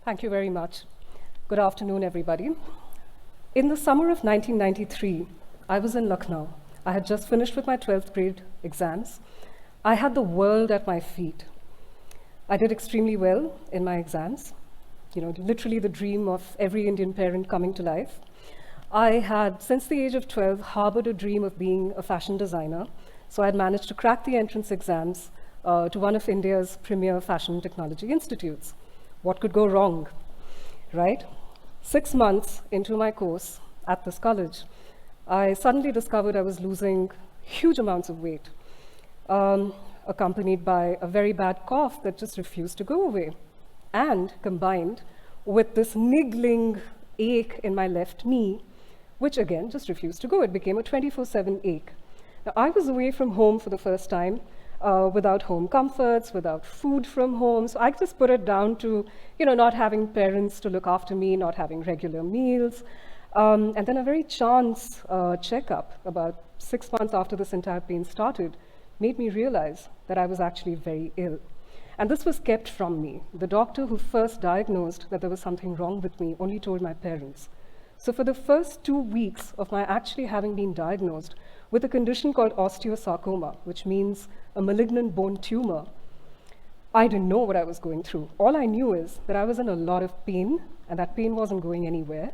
Thank you very much. Good afternoon, everybody. In the summer of 1993, I was in Lucknow. I had just finished with my 12th grade exams. I had the world at my feet. I did extremely well in my exams, literally the dream of every Indian parent coming to life. I had, since the age of 12, harbored a dream of being a fashion designer. So I had managed to crack the entrance exams to one of India's premier fashion technology institutes. What could go wrong, right? 6 months into my course at this college, I suddenly discovered I was losing huge amounts of weight, accompanied by a very bad cough that just refused to go away, and combined with this niggling ache in my left knee, which again just refused to go. It became a 24/7 ache. Now, I was away from home for the first time, without home comforts, without food from home. So I just put it down to, not having parents to look after me, not having regular meals. And then a very chance checkup about 6 months after this entire pain started made me realize that I was actually very ill. And this was kept from me. The doctor who first diagnosed that there was something wrong with me only told my parents. So for the first 2 weeks of my actually having been diagnosed with a condition called Osteosarcoma, which means a malignant bone tumor, I didn't know what I was going through. All I knew is that I was in a lot of pain, and that pain wasn't going anywhere.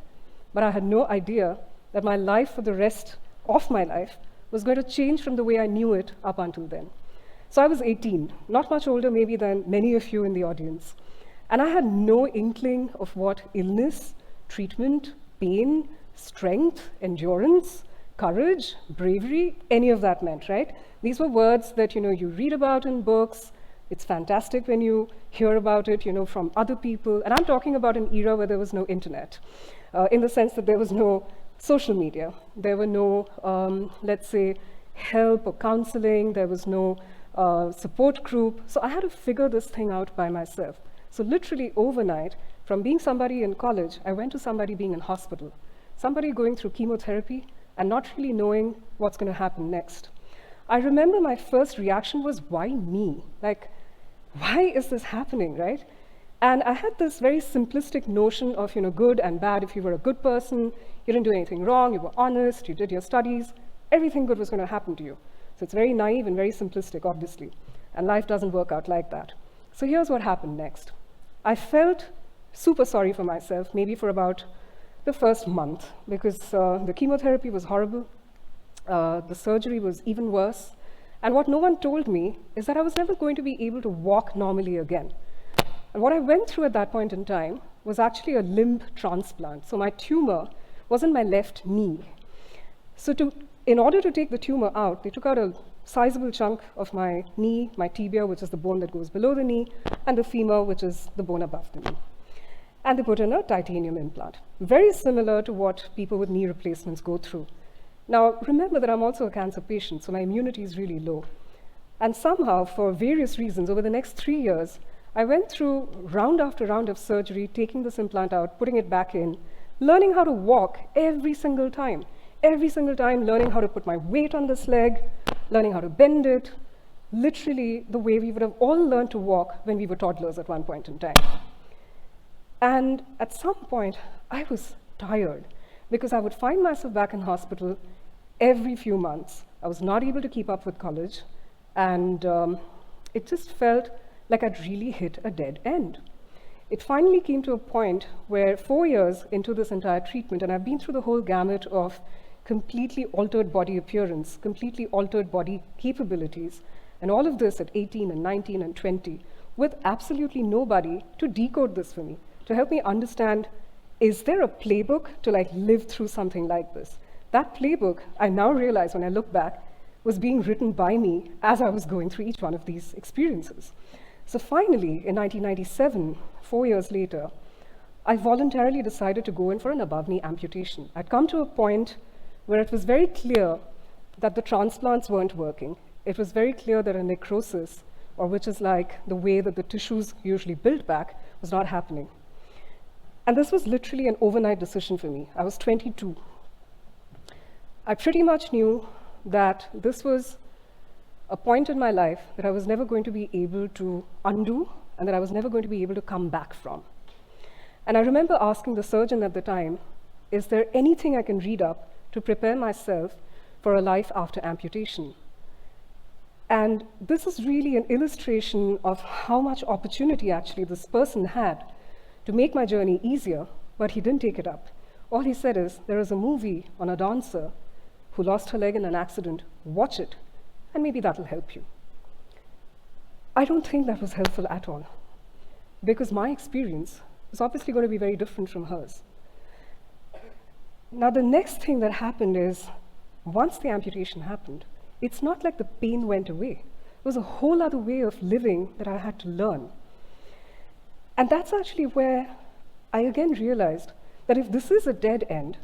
But I had no idea that my life for the rest of my life was going to change from the way I knew it up until then. So I was 18, not much older maybe than many of you in the audience. And I had no inkling of what illness, treatment, pain, strength, endurance, courage, bravery, any of that meant, right? These were words that, you read about in books. It's fantastic when you hear about it, from other people. And I'm talking about an era where there was no internet, in the sense that there was no social media. There were no, let's say, help or counseling. There was no support group. So I had to figure this thing out by myself. So literally overnight, from being somebody in college, I went to somebody being in hospital, somebody going through chemotherapy and not really knowing what's going to happen next. I remember my first reaction was, why me? Like, why is this happening, right? And I had this very simplistic notion of, good and bad. If you were a good person, you didn't do anything wrong, you were honest, you did your studies, everything good was going to happen to you. So it's very naive and very simplistic, obviously. And life doesn't work out like that. So here's what happened next. I felt super sorry for myself, maybe for about the first month, because the chemotherapy was horrible. The surgery was even worse. And what no one told me is that I was never going to be able to walk normally again. And what I went through at that point in time was actually a limb transplant. So my tumor was in my left knee. So in order to take the tumor out, they took out a sizable chunk of my knee, my tibia, which is the bone that goes below the knee, and the femur, which is the bone above the knee. And they put in a titanium implant, very similar to what people with knee replacements go through. Now, remember that I'm also a cancer patient, so my immunity is really low. And somehow, for various reasons, over the next 3 years, I went through round after round of surgery, taking this implant out, putting it back in, learning how to walk every single time, learning how to put my weight on this leg, learning how to bend it, literally the way we would have all learned to walk when we were toddlers at one point in time. And at some point, I was tired because I would find myself back in hospital every few months. I was not able to keep up with college, and it just felt like I'd really hit a dead end. It finally came to a point where 4 years into this entire treatment, and I've been through the whole gamut of completely altered body appearance, completely altered body capabilities, and all of this at 18 and 19 and 20, with absolutely nobody to decode this for me, to help me understand, is there a playbook to live through something like this? That playbook, I now realize when I look back, was being written by me as I was going through each one of these experiences. So finally, in 1997, 4 years later, I voluntarily decided to go in for an above-knee amputation. I'd come to a point where it was very clear that the transplants weren't working. It was very clear that a necrosis, or which is like the way that the tissues usually build back, was not happening. And this was literally an overnight decision for me. I was 22. I pretty much knew that this was a point in my life that I was never going to be able to undo and that I was never going to be able to come back from. And I remember asking the surgeon at the time, is there anything I can read up to prepare myself for a life after amputation? And this is really an illustration of how much opportunity actually this person had to make my journey easier, but he didn't take it up. All he said is, there is a movie on a dancer who lost her leg in an accident. Watch it, and maybe that'll help you. I don't think that was helpful at all, because my experience was obviously going to be very different from hers. Now, the next thing that happened is, once the amputation happened, it's not like the pain went away. It was a whole other way of living that I had to learn. And that's actually where I again realized that if this is a dead end,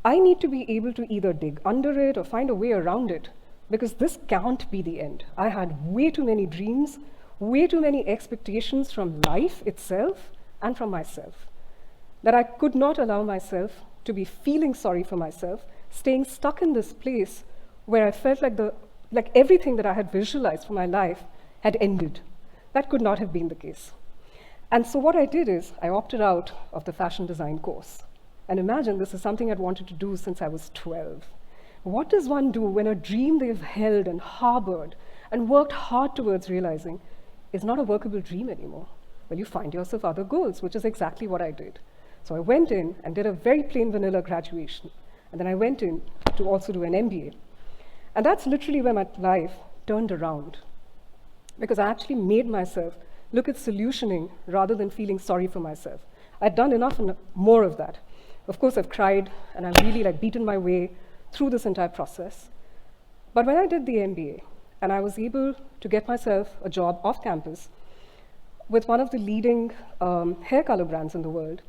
I need to be able to either dig under it or find a way around it, because this can't be the end. I had way too many dreams, way too many expectations from life itself and from myself, that I could not allow myself to be feeling sorry for myself, staying stuck in this place where I felt like everything that I had visualized for my life had ended. That could not have been the case. And so what I did is I opted out of the fashion design course. And imagine this is something I'd wanted to do since I was 12. What does one do when a dream they've held and harbored and worked hard towards realizing is not a workable dream anymore? Well, you find yourself other goals, which is exactly what I did. So I went in and did a very plain vanilla graduation. And then I went in to also do an MBA. And that's literally where my life turned around, because I actually made myself look at solutioning rather than feeling sorry for myself. I'd done enough and more of that. Of course, I've cried and I've really beaten my way through this entire process. But when I did the MBA and I was able to get myself a job off campus with one of the leading hair color brands in the world,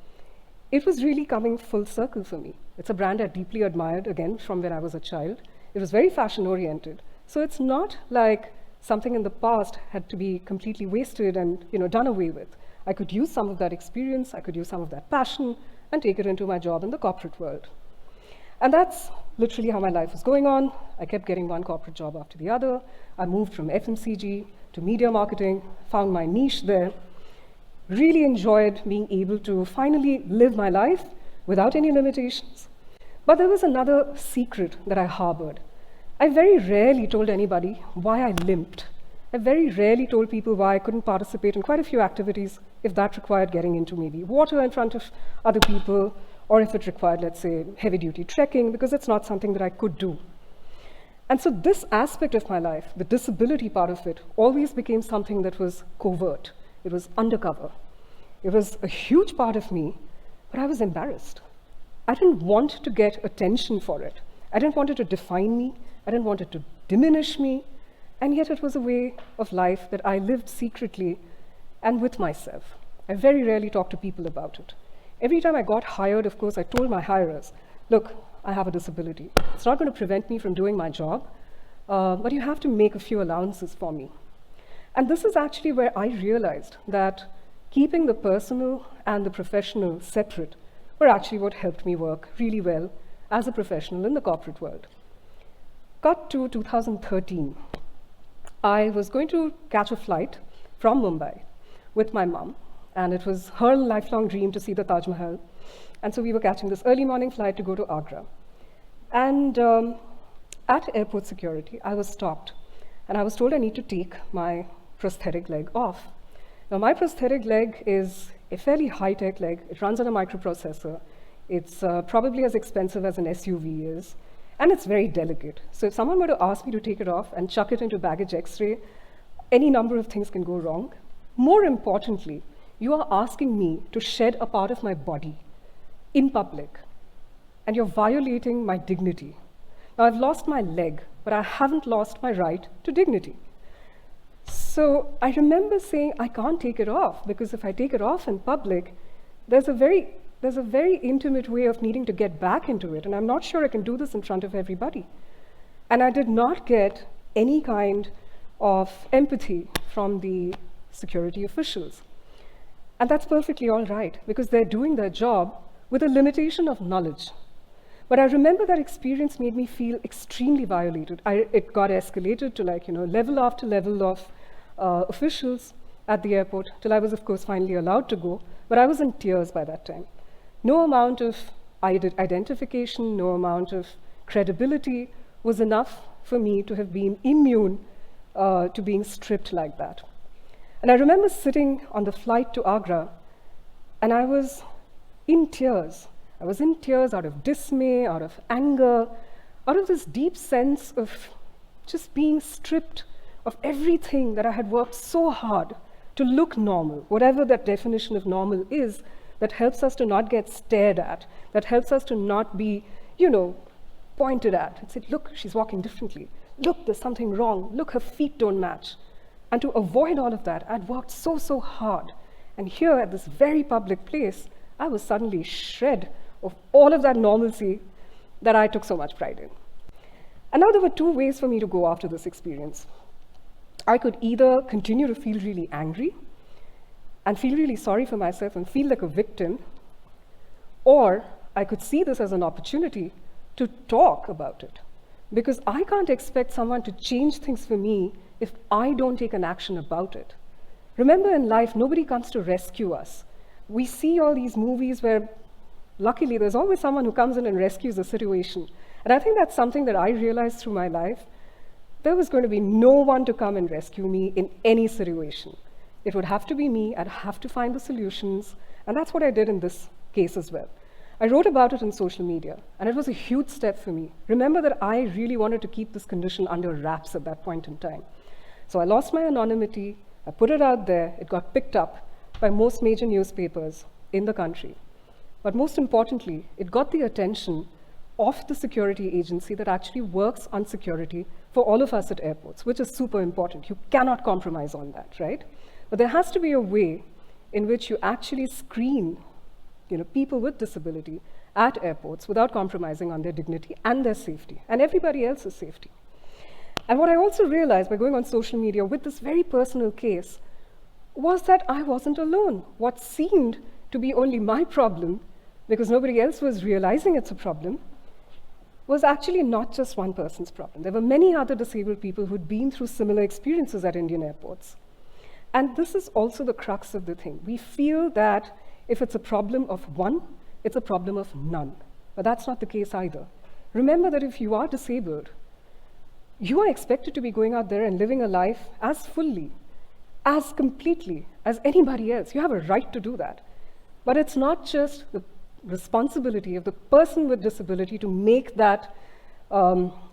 it was really coming full circle for me. It's a brand I deeply admired, again, from when I was a child. It was very fashion-oriented. So it's not like something in the past had to be completely wasted and done away with. I could use some of that experience, I could use some of that passion, and take it into my job in the corporate world. And that's literally how my life was going on. I kept getting one corporate job after the other. I moved from FMCG to media marketing, found my niche there, really enjoyed being able to finally live my life without any limitations. But there was another secret that I harbored. I very rarely told anybody why I limped. I very rarely told people why I couldn't participate in quite a few activities if that required getting into maybe water in front of other people, or if it required, let's say, heavy-duty trekking, because it's not something that I could do. And so this aspect of my life, the disability part of it, always became something that was covert. It was undercover. It was a huge part of me, but I was embarrassed. I didn't want to get attention for it. I didn't want it to define me. I didn't want it to diminish me. And yet it was a way of life that I lived secretly and with myself. I very rarely talked to people about it. Every time I got hired, of course, I told my hirers, look, I have a disability. It's not going to prevent me from doing my job, but you have to make a few allowances for me. And this is actually where I realized that keeping the personal and the professional separate were actually what helped me work really well as a professional in the corporate world. Cut to 2013. I was going to catch a flight from Mumbai with my mom, and it was her lifelong dream to see the Taj Mahal. And so we were catching this early morning flight to go to Agra. And at airport security, I was stopped, and I was told I need to take my prosthetic leg off. Now, my prosthetic leg is a fairly high-tech leg. It runs on a microprocessor. It's probably as expensive as an SUV is, and it's very delicate. So if someone were to ask me to take it off and chuck it into baggage X-ray, any number of things can go wrong. More importantly, you are asking me to shed a part of my body in public, and you're violating my dignity. Now, I've lost my leg, but I haven't lost my right to dignity. So I remember saying, I can't take it off, because if I take it off in public, there's a very intimate way of needing to get back into it, and I'm not sure I can do this in front of everybody. And I did not get any kind of empathy from the security officials. And that's perfectly all right, because they're doing their job with a limitation of knowledge. But I remember that experience made me feel extremely violated. It got escalated to level after level of officials. at the airport till I was, of course, finally allowed to go, but I was in tears by that time. No amount of identification, no amount of credibility was enough for me to have been immune to being stripped like that. And I remember sitting on the flight to Agra, and I was in tears. I was in tears out of dismay, out of anger, out of this deep sense of just being stripped of everything that I had worked so hard to look normal, whatever that definition of normal is, that helps us to not get stared at, that helps us to not be, pointed at and said, look, she's walking differently. Look, there's something wrong. Look, her feet don't match. And to avoid all of that, I'd worked so hard. And here at this very public place, I was suddenly shred of all of that normalcy that I took so much pride in. And now there were two ways for me to go after this experience. I could either continue to feel really angry and feel really sorry for myself and feel like a victim, or I could see this as an opportunity to talk about it. Because I can't expect someone to change things for me if I don't take an action about it. Remember, in life, nobody comes to rescue us. We see all these movies where, luckily, there's always someone who comes in and rescues a situation. And I think that's something that I realized through my life. There was going to be no one to come and rescue me in any situation. It would have to be me. I'd have to find the solutions. And that's what I did in this case as well. I wrote about it on social media, and it was a huge step for me. Remember that I really wanted to keep this condition under wraps at that point in time. So I lost my anonymity, I put it out there, it got picked up by most major newspapers in the country. But most importantly, it got the attention of the security agency that actually works on security for all of us at airports, which is super important. You cannot compromise on that, right? But there has to be a way in which you actually screen people with disability at airports without compromising on their dignity and their safety, and everybody else's safety. And what I also realized by going on social media with this very personal case was that I wasn't alone. What seemed to be only my problem, because nobody else was realizing it's a problem, was actually not just one person's problem. There were many other disabled people who'd been through similar experiences at Indian airports. And this is also the crux of the thing. We feel that if it's a problem of one, it's a problem of none. But that's not the case either. Remember that if you are disabled, you are expected to be going out there and living a life as fully, as completely as anybody else. You have a right to do that. But it's not just the responsibility of the person with disability to make that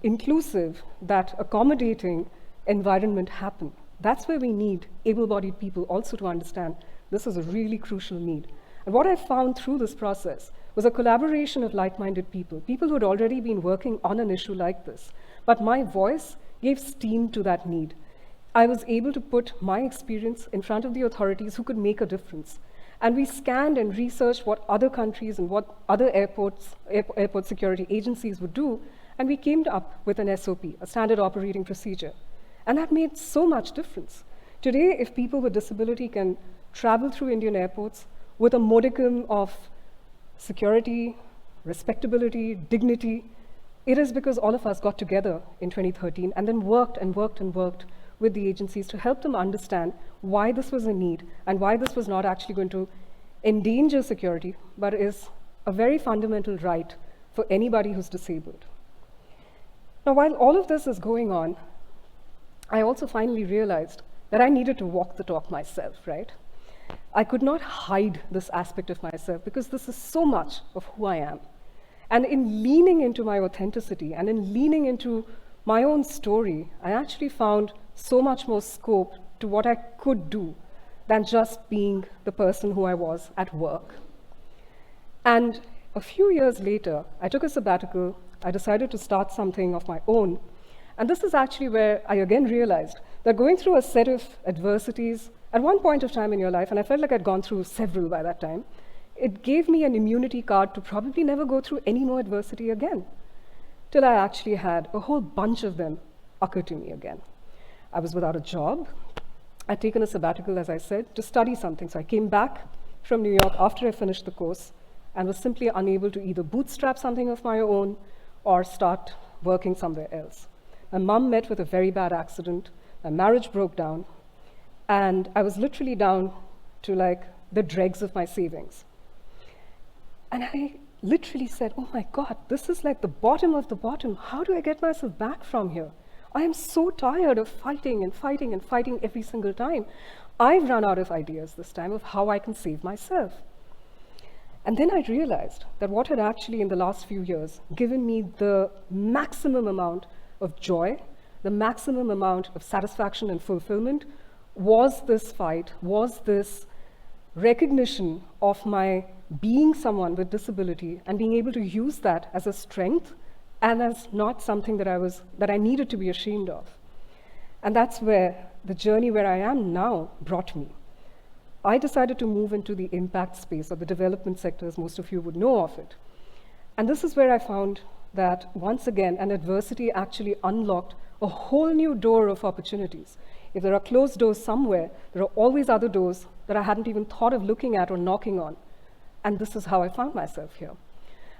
inclusive, that accommodating environment happen. That's where we need able-bodied people also to understand this is a really crucial need. And what I found through this process was a collaboration of like-minded people who had already been working on an issue like this. But my voice gave steam to that need. I was able to put my experience in front of the authorities who could make a difference. And we scanned and researched what other countries and what other airport security agencies would do, and we came up with an SOP, a standard operating procedure. And that made so much difference. Today, if people with disability can travel through Indian airports with a modicum of security, respectability, dignity, it is because all of us got together in 2013 and then worked with the agencies to help them understand why this was a need and why this was not actually going to endanger security, but is a very fundamental right for anybody who's disabled. Now, while all of this is going on, I also finally realized that I needed to walk the talk myself, right? I could not hide this aspect of myself because this is so much of who I am. And in leaning into my authenticity and in leaning into my own story, I actually found so much more scope to what I could do than just being the person who I was at work. And a few years later, I took a sabbatical. I decided to start something of my own. And this is actually where I again realized that going through a set of adversities at one point of time in your life, and I felt like I'd gone through several by that time, it gave me an immunity card to probably never go through any more adversity again, till I actually had a whole bunch of them occur to me again. I was without a job. I'd taken a sabbatical, as I said, to study something. So I came back from New York after I finished the course and was simply unable to either bootstrap something of my own or start working somewhere else. My mom met with a very bad accident. My marriage broke down. And I was literally down to like the dregs of my savings. And I literally said, oh my God, this is like the bottom of the bottom. How do I get myself back from here? I am so tired of fighting and fighting and fighting every single time. I've run out of ideas this time of how I can save myself. And then I realized that what had actually in the last few years given me the maximum amount of joy, the maximum amount of satisfaction and fulfillment was this fight, was this recognition of my being someone with disability and being able to use that as a strength and as not something that I needed to be ashamed of. And that's where the journey where I am now brought me. I decided to move into the impact space or the development sector, as most of you would know of it. And this is where I found that once again, an adversity actually unlocked a whole new door of opportunities. If there are closed doors somewhere, there are always other doors that I hadn't even thought of looking at or knocking on. And this is how I found myself here.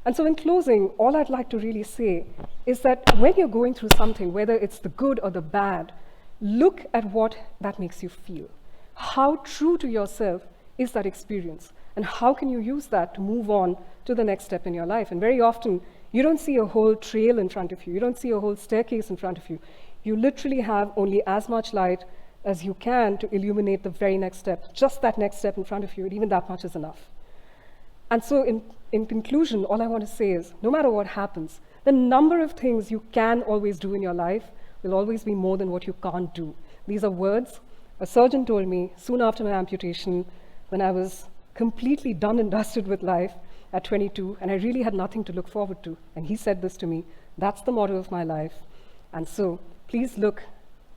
And so in closing, all I'd like to really say is that when you're going through something, whether it's the good or the bad, look at what that makes you feel. How true to yourself is that experience? And how can you use that to move on to the next step in your life? And very often, you don't see a whole trail in front of you. You don't see a whole staircase in front of you. You literally have only as much light as you can to illuminate the very next step, just that next step in front of you, and even that much is enough. And so in conclusion, all I want to say is, no matter what happens, the number of things you can always do in your life will always be more than what you can't do. These are words a surgeon told me soon after my amputation, when I was completely done and dusted with life at 22, and I really had nothing to look forward to. And he said this to me, that's the motto of my life. And so please look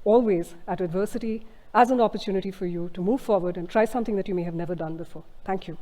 always at adversity as an opportunity for you to move forward and try something that you may have never done before. Thank you.